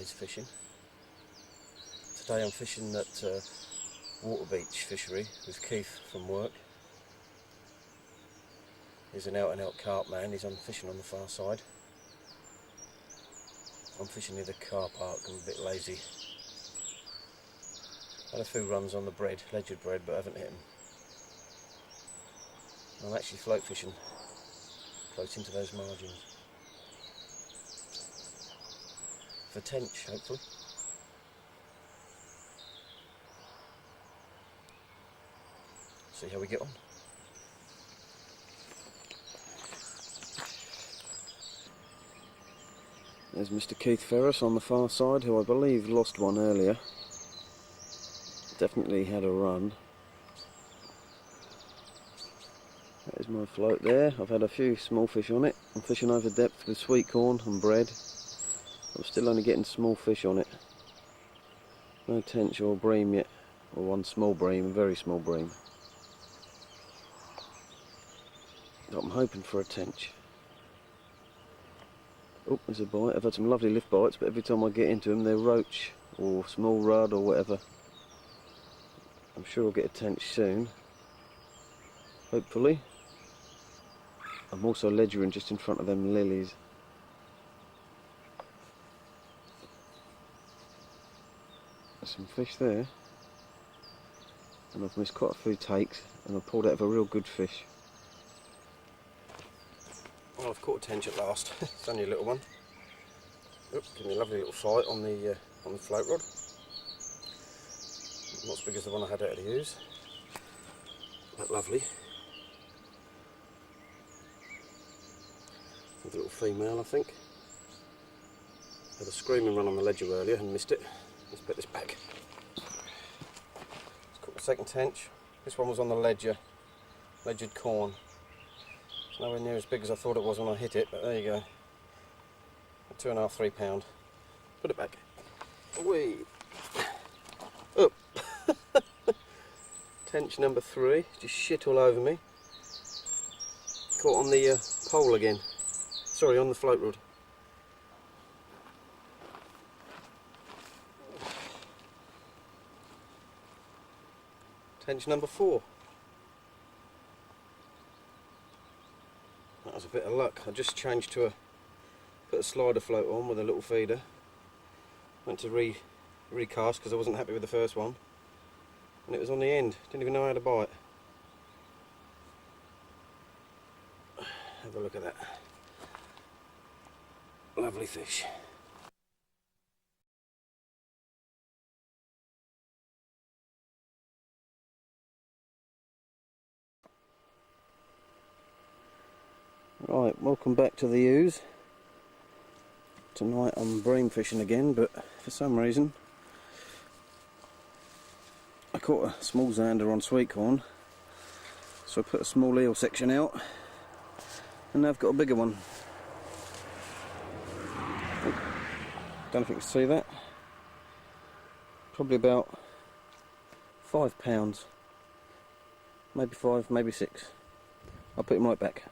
today's fishing. Today I'm fishing at Waterbeach Fishery with Keith from work. He's an out and out carp man, he's on fishing on the far side. I'm fishing near the car park, I'm a bit lazy. Had a few runs on the bread, ledger bread, but I haven't hit them. I'm actually float fishing, close into those margins. For tench, hopefully. See how we get on. There's Mr. Keith Ferris on the far side, who I believe lost one earlier. Definitely had a run. There's my float there. I've had a few small fish on it. I'm fishing over depth with sweet corn and bread. I'm still only getting small fish on it. No tench or bream yet. Or one small bream, a very small bream. But I'm hoping for a tench. Oh, there's a bite. I've had some lovely lift bites, but every time I get into them they're roach or small rudd or whatever. I'm sure I'll get a tench soon. Hopefully. I'm also ledgering just in front of them lilies. There's some fish there. And I've missed quite a few takes, and I've pulled out of a real good fish. Well, I've caught a tench at last. It's only a little one. Oop, give me a lovely little fight on the float rod. Not as big as the one I had out of the use, but lovely. With a little female, I think. Had a screaming run on the ledger earlier and missed it. Let's put this back. Let's caught the second tench. This one was on the ledgered corn. It's nowhere near as big as I thought it was when I hit it, but there you go. 2.5, 3 pound. Put it back. Away. Up. Tench number 3. Just shit all over me. Caught on the pole again. Sorry, on the float rod. Tench number 4. That was a bit of luck. I just changed to put a slider float on with a little feeder. Went to recast because I wasn't happy with the first one. And it was on the end. Didn't even know how to bite. Have a look at that. Lovely fish. Right, welcome back to the ooze. Tonight I'm bream fishing again, but for some reason I caught a small zander on sweet corn, so I put a small eel section out, and now I've got a bigger one. Don't know if you can see that. Probably about 5 pounds, maybe 5, maybe 6. I'll put him right back.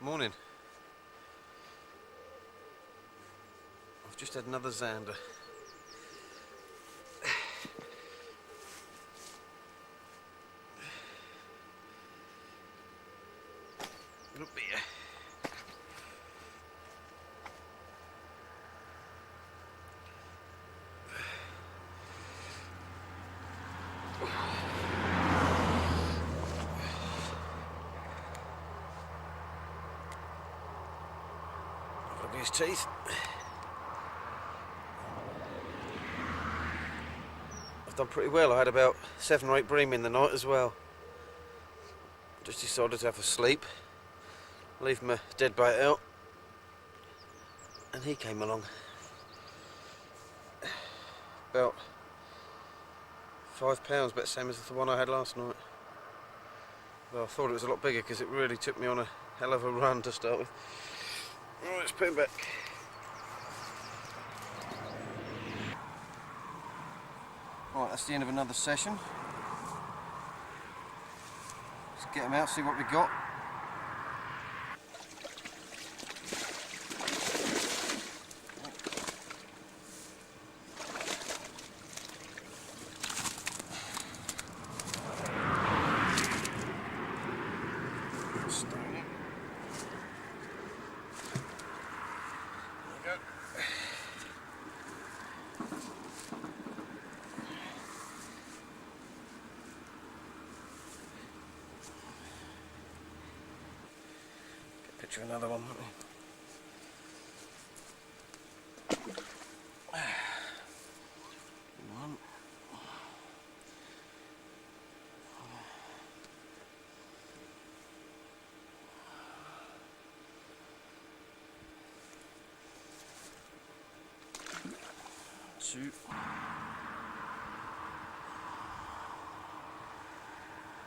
Morning. I've just had another zander. Look here. Look at his teeth. I've done pretty well. I had about 7 or 8 bream in the night as well. Just decided to have a sleep, leave my dead bait out, and he came along. About 5 pounds, about the same as the one I had last night. Well, I thought it was a lot bigger because it really took me on a hell of a run to start with. Right, let's put him back. Right, that's the end of another session. Let's get him out, see what we got. Picture another one. One. Two.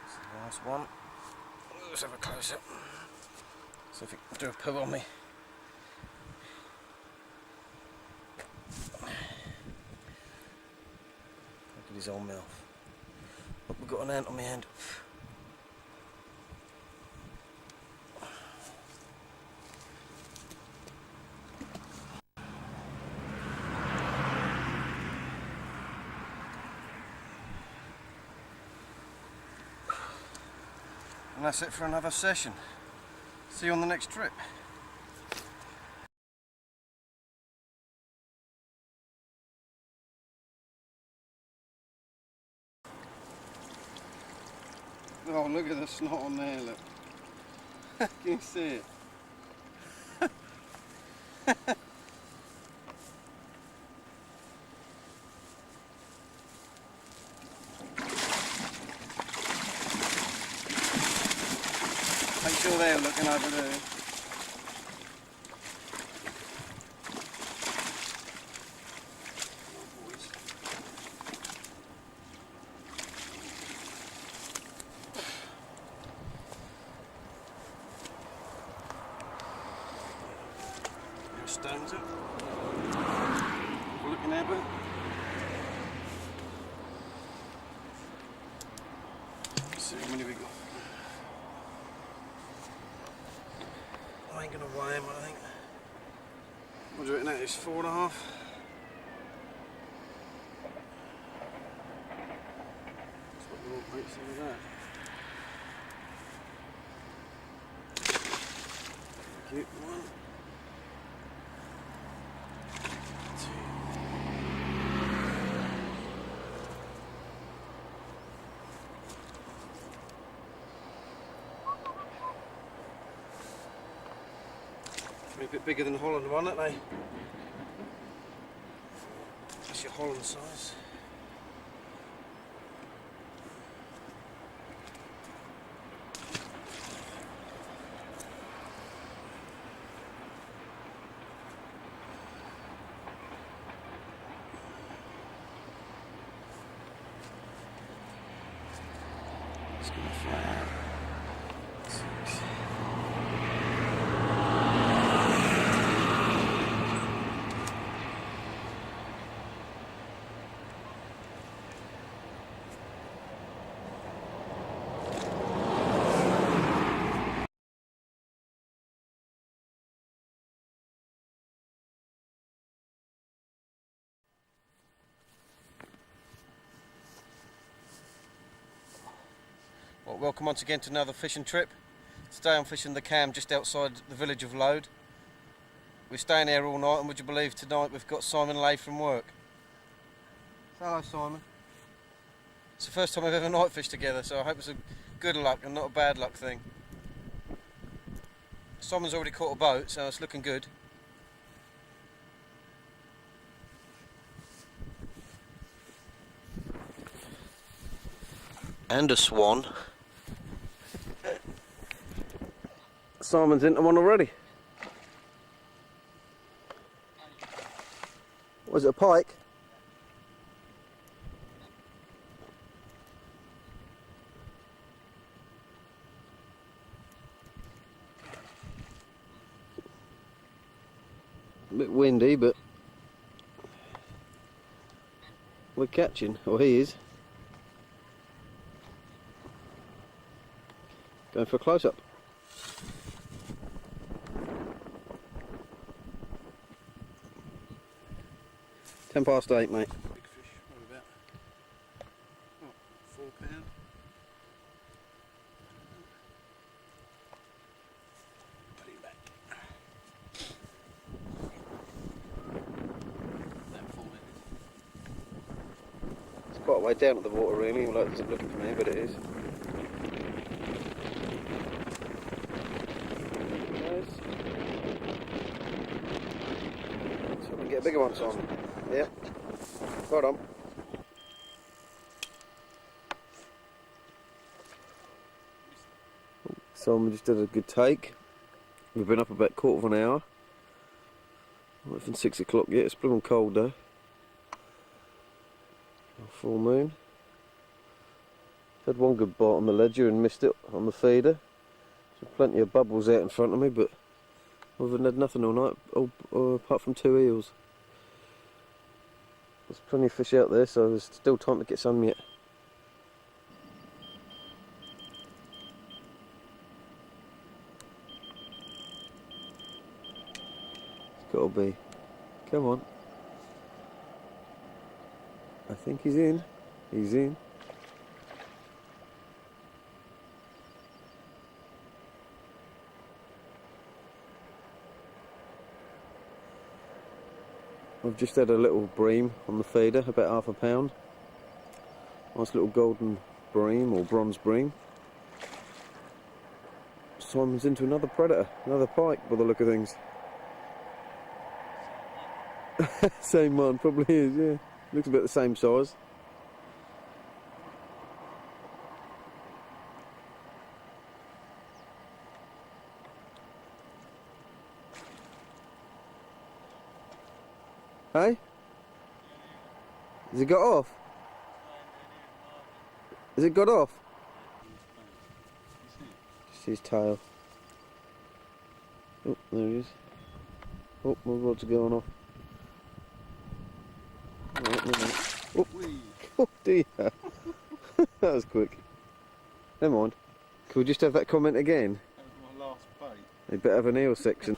That's the last one. Let's have a close up. See if it can do a poo on me. Look at his old mouth. Look, we've got an ant on my hand. And that's it for another session. See you on the next trip. Oh, look at the snot on there, look. Can you see it? Make sure they're looking over there. Stones up. Looking at it. Let's see how many we got. I ain't gonna weigh him, I think. What do you reckon that is? 4.5? That's what we want, mate. See with that. Thank you. One. A bit bigger than the Holland one, aren't they? That's your Holland size. It's gonna fly out. Well, welcome once again to another fishing trip. Today I'm fishing the Cam just outside the village of Lode. We're staying here all night, and would you believe tonight we've got Simon late from work. Hello Simon. It's the first time we've ever night fished together, so I hope it's a good luck and not a bad luck thing. Simon's already caught a boat, so it's looking good. And a swan. Simon's into one already. Was it a pike? bit windy, but we're catching, or he is. Going for a close-up. 8:10, mate. Big fish, what about? What, £4? Put him back. That 4 minutes. It's quite a way down at the water, really. Well, it doesn't look it from here, but it is. So we can get a bigger one, Simon. Yep. Well done. Simon just did a good take. We've been up about quarter of an hour. Not even 6 o'clock yet. It's blooming cold though. Full moon. Had one good bite on the ledger and missed it on the feeder. There's plenty of bubbles out in front of me, but I've had nothing all night, apart from 2 eels. There's plenty of fish out there, so there's still time to get some yet. It's got to be. Come on. I think he's in. He's in. I've just had a little bream on the feeder, about £1/2 pound. Nice little golden bream or bronze bream. Simon's into another predator, another pike by the look of things. Same one, probably is, yeah. Looks about the same size. Hey? Has it got off? Has it got off? Just his tail. Oh, there he is. Oh, my rod's going off. Oh, oh dear. That was quick. Never mind. Can we just have that comment again? That was my last bait. They better have an eel section.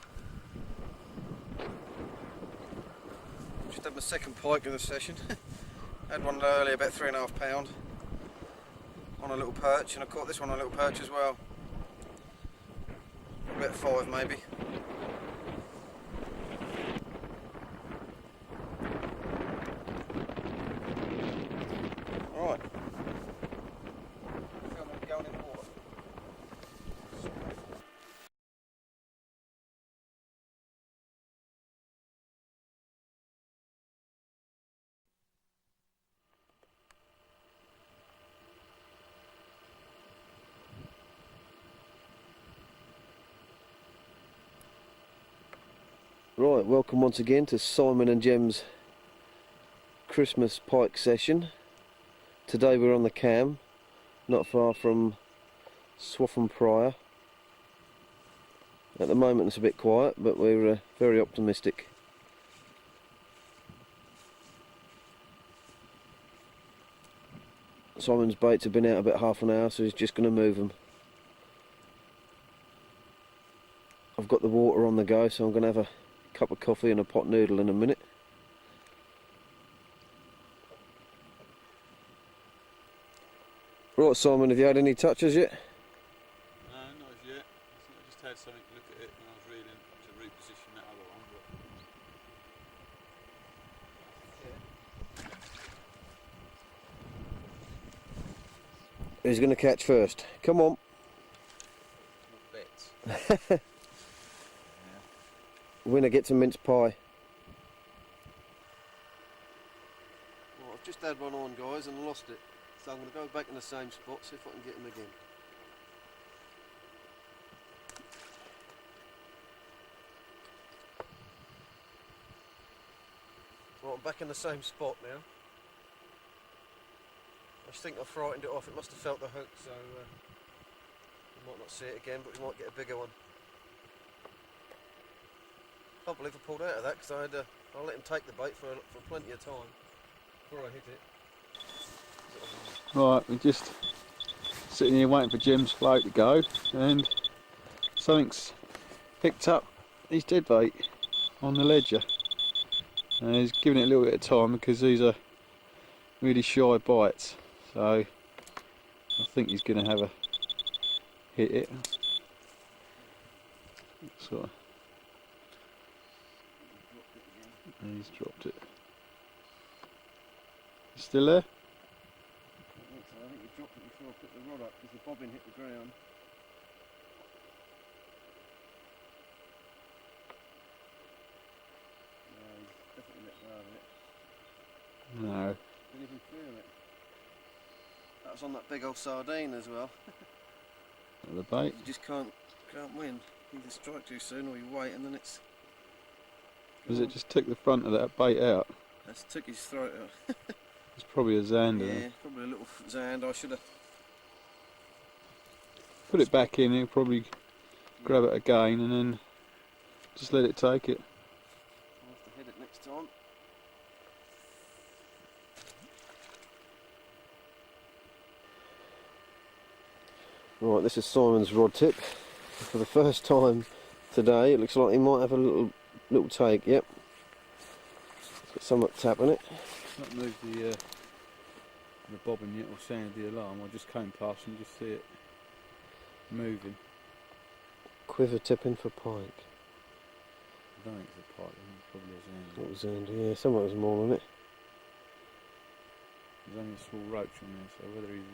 Just had my second pike in the session. Had one earlier, about £3.5 pound, on a little perch, and I caught this one on a little perch as well. About 5 maybe. Alright. Going in the water. Right, welcome once again to Simon and Jem's Christmas pike session. Today we're on the Cam, not far from Swaffham Prior. At the moment it's a bit quiet, but we're very optimistic. Simon's baits have been out about half an hour, so he's just going to move them. I've got the water on the go, so I'm going to have a cup of coffee and a pot noodle in a minute. Right, Simon, have you had any touches yet? No, not as yet. I just had something to look at it when I was reading to reposition that other one. Who's going to catch first? Come on. Bets. Winner gets a mince pie. Well, I've just had one on, guys, and lost it. So I'm going to go back in the same spot, see if I can get him again. Right, I'm back in the same spot now. I just think I frightened it off. It must have felt the hook, so we might not see it again, but we might get a bigger one. Can't believe I pulled out of that because I let him take the bait for plenty of time before I hit it. Right, we're just sitting here waiting for Jim's float to go, and something's picked up his dead bait on the ledger. And he's giving it a little bit of time because these are really shy bites, so I think he's going to have a hit it. So, and he's dropped it. Still there? I think he dropped it before I put the rod up because the bobbin hit the ground. No, he's definitely let go of it. No. Didn't even feel it. That was on that big old sardine as well. The bait. You just can't win. You either strike too soon or you wait and then it's... Does it just took the front of that bait out? That's took his throat out. It's probably a zander. Yeah, probably a little zand. I should have... Put it back in, he'll probably grab it again and then just let it take it. I'll have to hit it next time. Right, this is Simon's rod tip. For the first time today, it looks like he might have a little take. Yep. It's got some tap on it. Not moved the bobbin yet or sounded the alarm. I just came past and just see it moving. Quiver tipping for pike. I don't think it's a pike, I think it's probably a zander. What was zander? Yeah, somewhere was more on it. There's only a small roach on there, so whether he's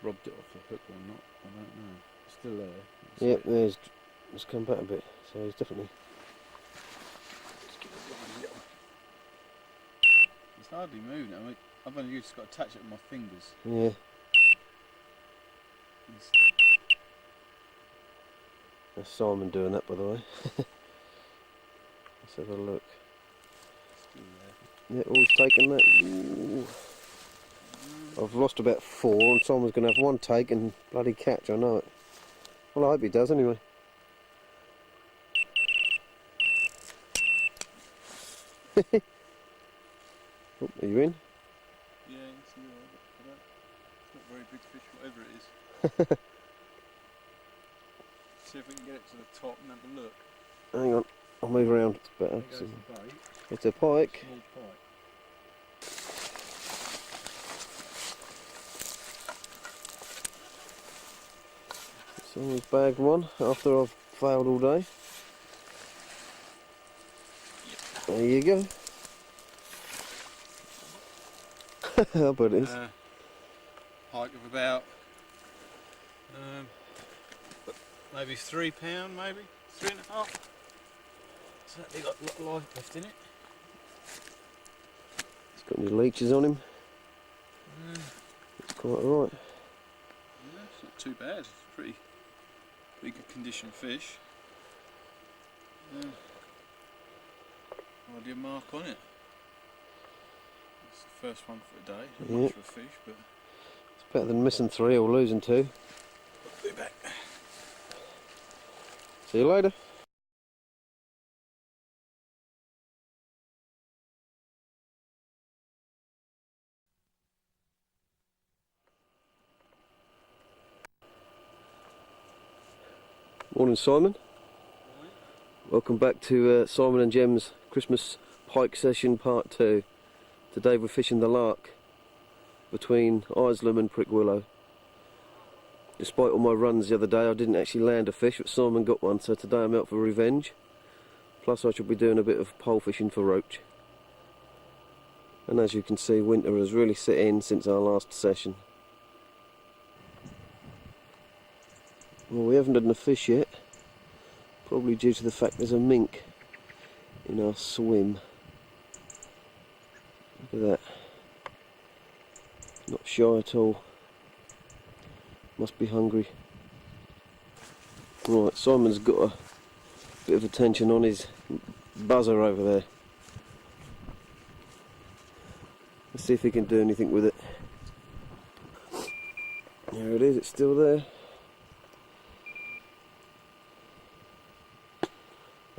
robbed it off the hook or not, I don't know. It's still there. Yep, there's. It's come back a bit, so he's definitely. It's hardly moving. I mean, I've only just got to touch it with my fingers. Yeah. That's Simon doing that, by the way. Let's have a look. Still there. Yeah, all he's taken that. Ooh. I've lost about 4 and Simon's going to have one take and bloody catch, I know it. Well, I hope he does anyway. Oh, are you in? Yeah, it's not very big fish, whatever it is. See if we can get it to the top and have a look. Hang on, I'll move around, it's better. There goes the bait. It's a pike. Small pike. Someone's bagged one after I've failed all day. There you go. I bet it is. Pike of about maybe £3, maybe 3.5. Certainly got a lot of life left in it. He's got any leeches on him. It's quite alright. Yeah, it's not too bad. It's a pretty good condition fish. Hardly a mark on it. It's the first one for the day. Not much of a fish, but It's better than missing 3 or losing 2. I'll be back. See you later. Morning, Simon. Welcome back to Simon and Jem's Christmas pike session part 2. Today we're fishing the Lark between Isleham and Prickwillow. Despite all my runs the other day, I didn't actually land a fish, but Simon got one, so today I'm out for revenge. Plus I shall be doing a bit of pole fishing for roach. And as you can see, winter has really set in since our last session. Well, we haven't done a fish yet, probably due to the fact there's a mink in our swim. Look at that. Not shy at all. Must be hungry. Right, Simon's got a bit of attention on his buzzer over there. Let's see if he can do anything with it. There it is, it's still there.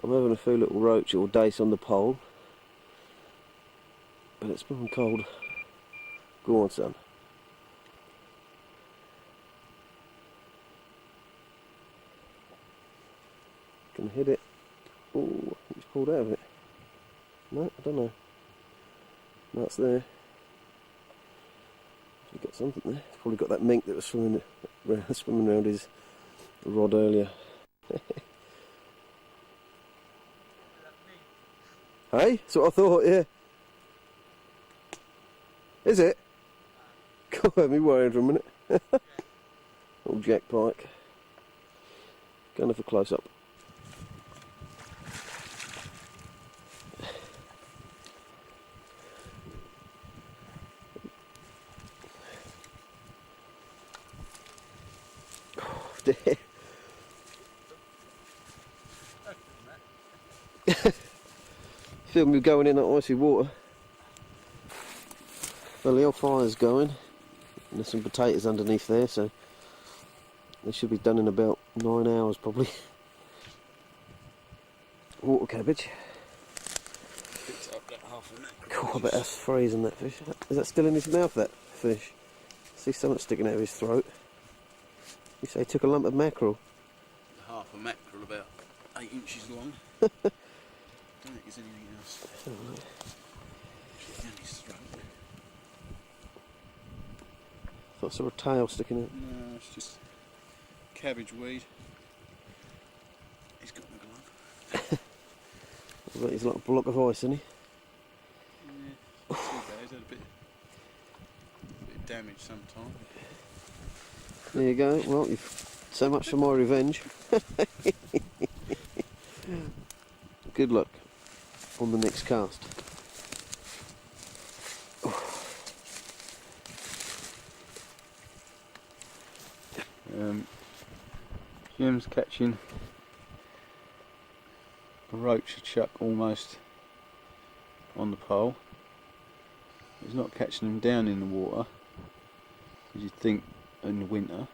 I'm having a few little roach or dace on the pole, and it's been cold. Go on, son. Can hit it. Oh, I think he's pulled out of it. No, I don't know. No, it's there. He's got something there. He's probably got that mink that was swimming around his rod earlier. Hey, that's what I thought, yeah. Is it? God, had me worried for a minute. Old Jack Pike. Going for close up. Oh, dear. Feel me going in that icy water. Well, the old fire's going. And there's some potatoes underneath there, so they should be done in about 9 hours probably. Water cabbage. Picked up that half a neck. God, I bet that's freezing, that fish. Is that still in his mouth, that fish? See something sticking out of his throat. You say he took a lump of mackerel? Half a mackerel about 8 inches long. Don't think there's anything else. Down his throat. Thought I saw a tail sticking out. No, it's just cabbage weed. He's got my glove. I bet he's like a block of ice, isn't he? Yeah, too bad. He's had a bit of damage sometime. There you go. Well, you've so much for my revenge. Good luck on the next cast. Jim's catching a roach chuck almost on the pole. He's not catching them down in the water, as you'd think in the winter.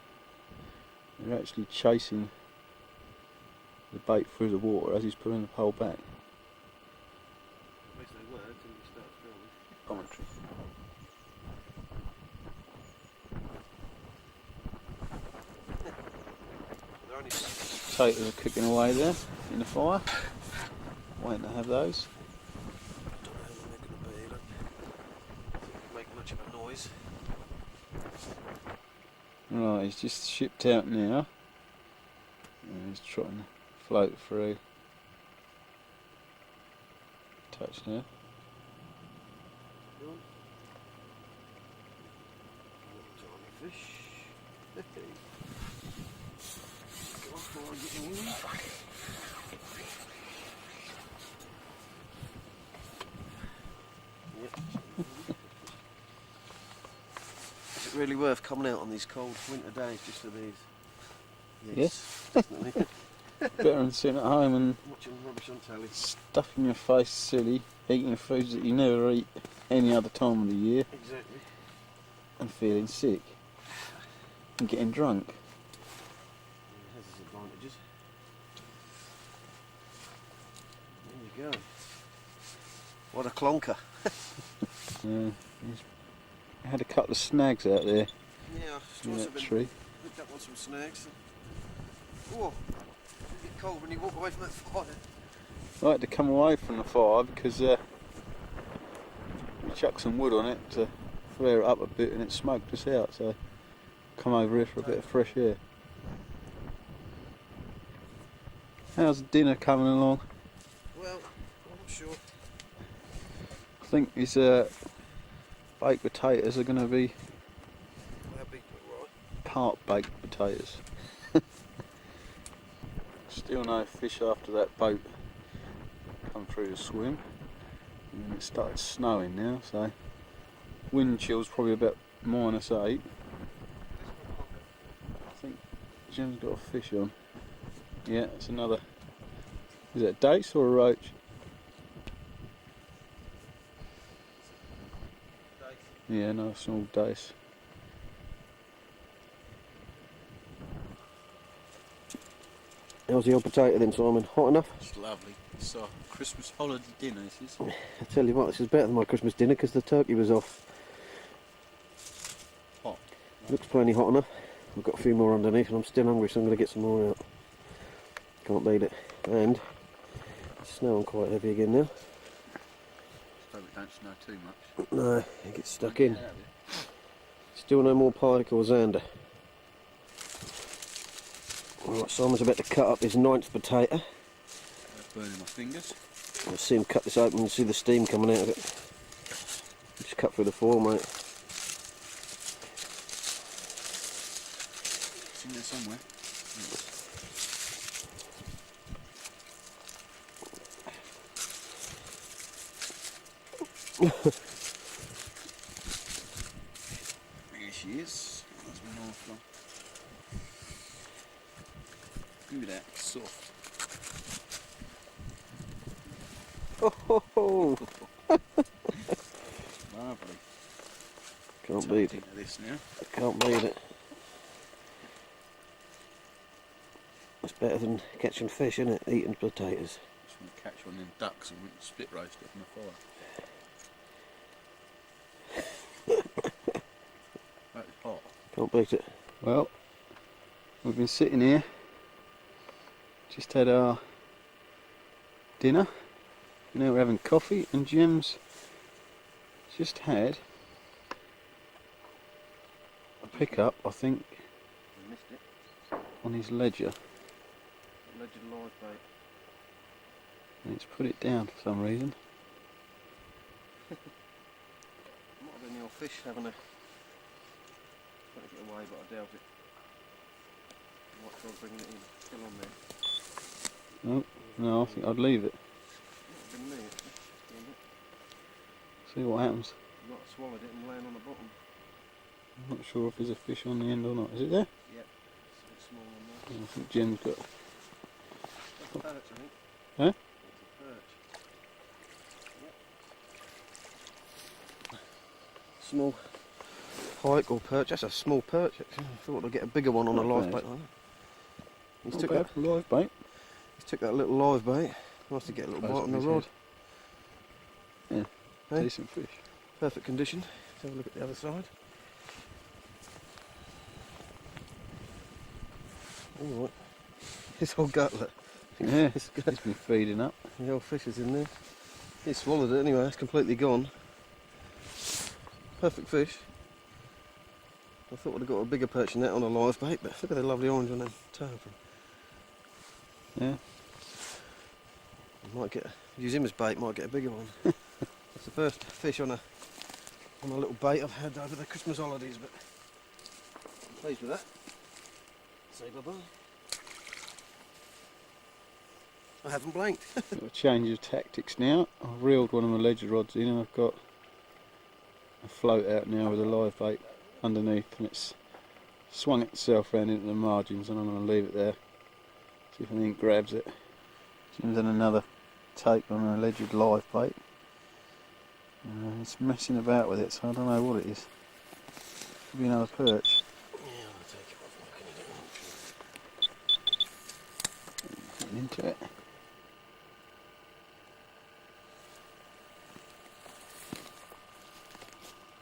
They're actually chasing the bait through the water as he's pulling the pole back. Commentary. Potatoes are cooking away there in the fire. Waiting to have those. Don't know how long they're going to be. Don't make much of a noise. Right, he's just shipped out now. And he's trying to float through. Touch now. Tiny fish. Go on, come on, get in. Is it really worth coming out on these cold winter days just for these? Yes. Definitely. Better than sitting at home and Watching rubbish on telly. stuffing your face silly, eating foods that you never eat any other time of the year, Exactly. and feeling sick and getting drunk. It has its advantages. There you go. What a clonker. He's had a couple of snags out there Yeah, in I've that been tree. picked up on some snags. Oh, you get cold when you walk away from that fire. I like to come away from the fire because we chucked some wood on it to flare it up a bit and it smoked us out, so come over here for a bit of fresh air. How's dinner coming along? Well, I'm not sure. I think his baked potatoes are going to be How big we right? part baked potatoes. Still no fish after that boat come through the swim. And it started snowing now, so wind chill's probably about -8. I think Jim's got a fish on. Yeah, it's another. Is that a dace or a roach? Yeah, no, small dace. How's the old potato then, Simon? Hot enough? It's lovely. It's our Christmas holiday dinner, this is. I tell you what, this is better than my Christmas dinner because the turkey was off. Hot. Looks plenty hot enough. I've got a few more underneath and I'm still hungry, so I'm going to get some more out. Can't beat it. And it's snowing quite heavy again now. Hope it don't snow too much. No, it gets stuck in. Still no more pike or zander. Right, Simon's about to cut up his 9th potato. Burning my fingers. Let's see him cut this open and see the steam coming out of it. Just cut through the foil, mate. It's in there somewhere. Here she is. That's my knife one. Look at that, soft. Ho ho ho! Lovely. Can't beat it. Into this now. Can't beat it. It's better than catching fish, isn't it? Eating potatoes. Just want to catch one of them ducks and spit roast it on the fire. That is hot. Can't beat it. Well, we've been sitting here, just had our dinner, now we're having coffee, and Jim's just had a pickup, I think, I missed it. on his ledger, Legend live bait. and it's put it down for some reason. Might have been your fish having a... trying to get away, but I doubt it. Might try bringing it in. Still on there. Oh, no, I think I'd leave it, Might have been me, actually. see what happens. Might have swallowed it and laying on the bottom. I'm not sure if there's a fish on the end or not. Is it there? Yep. It's a bit small on there. I think Jim's got... That's a perch, I think. Huh? It's a perch. Yep. Small pike or perch. That's a small perch, actually. I thought I'd get a bigger one on a Not live bad. bait like that. He's Not took bad that, for live bait. he's took that little live bait. Nice to get a little Close bite up on the his rod. head. Yeah, Hey? decent fish. Perfect condition. Let's have a look at the other side. Alright. This old gutlet. Yeah, It's good. he's been feeding up. The old fish is in there. He swallowed it anyway, it's completely gone. Perfect fish. I thought I'd have got a bigger perch than that on a live bait, but look at the lovely orange on them tail. Yeah. Might get use him as bait, might get a bigger one. That's the first fish on a little bait I've had over the Christmas holidays, but I'm pleased with that. Say bye bye. I haven't blanked. Got a change of tactics now. I've reeled one of my ledger rods in and I've got a float out now with a live bait underneath, and it's swung itself round into the margins, and I'm going to leave it there. See if anything grabs it. Jim's done another take on an alleged live bait. It's messing about with it, so I don't know what it is. Could be another perch. Yeah, I'll take it off. Getting into it.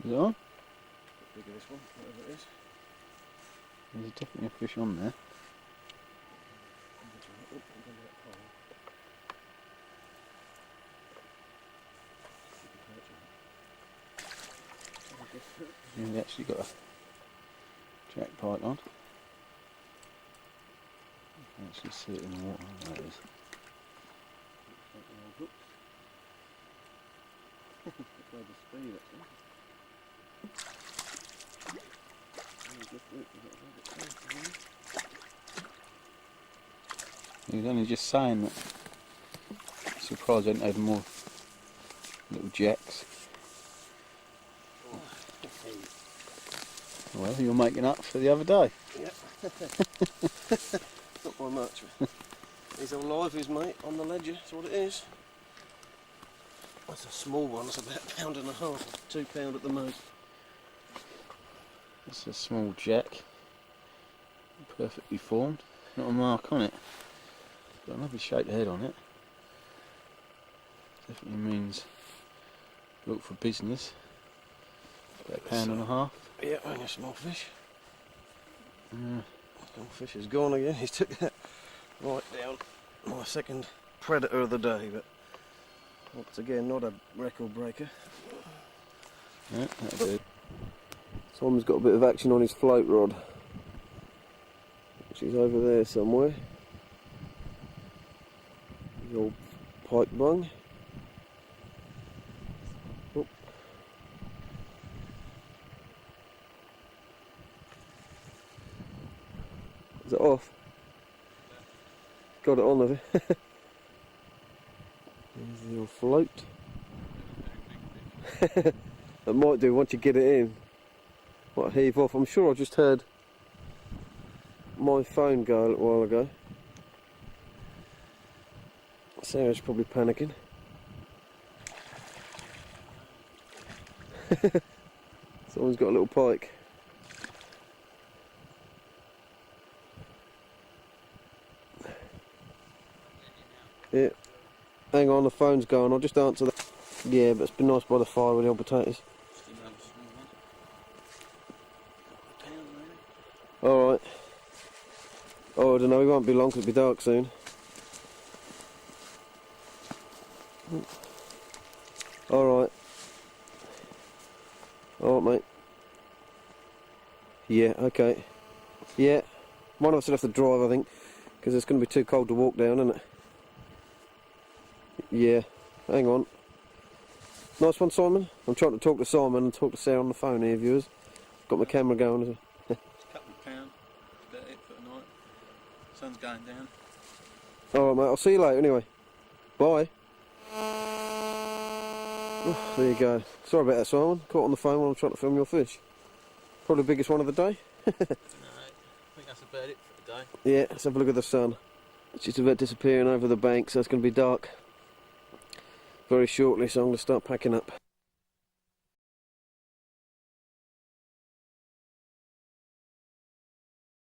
Is it on? Bigger this one, whatever it is. There's definitely a fish on there. You've actually got a jack pike on. You can actually see it in the water. There it is. He was only just saying that. Surprised I didn't have more little jacks. Well, you're making up for the other day. Yeah. Not by much. These are liveys, mate, on the ledger. That's what it is. That's a small one. It's about £1.5 or £2 at the most. It's a small jack. Perfectly formed. Not a mark on it. got a lovely shaped head on it. Definitely means look for business. About a pound and a half. Yeah, only a small fish. Yeah. Small fish is gone again. He's took that right down. My second predator of the day, but once again, not a record breaker. Yeah, that'll do. Simon's got a bit of action on his float rod, which is over there somewhere. The old pike bung. Oh. Is it off? Got it on, have you? There's the old float. That might do once you get it in. Might heave off. I'm sure I just heard my phone go a little while ago. Sarah's probably panicking. Someone's got a little pike. Yeah. Hang on, the phone's going. I'll just answer that. Yeah, but it's been nice by the fire with the old potatoes. Just another small one. Alright. Oh, I don't know, we won't be long because it'll be dark soon. Alright. Alright, mate. Yeah, okay. Yeah. One of us will have to drive, I think, because it's going to be too cold to walk down, isn't it? Yeah. Hang on. Nice one, Simon. I'm trying to talk to Simon and talk to Sarah on the phone here, viewers. Got my camera going as well. It's a couple of pounds. That's about it for the night. Sun's going down. Alright, mate. I'll see you later anyway. Bye. Oh, there you go. Sorry about that, Simon. Caught on the phone while I'm trying to film your fish. Probably the biggest one of the day. No, I think that's about it for the day. Yeah, let's have a look at the sun. It's just about disappearing over the bank, so it's going to be dark very shortly, so I'm going to start packing up.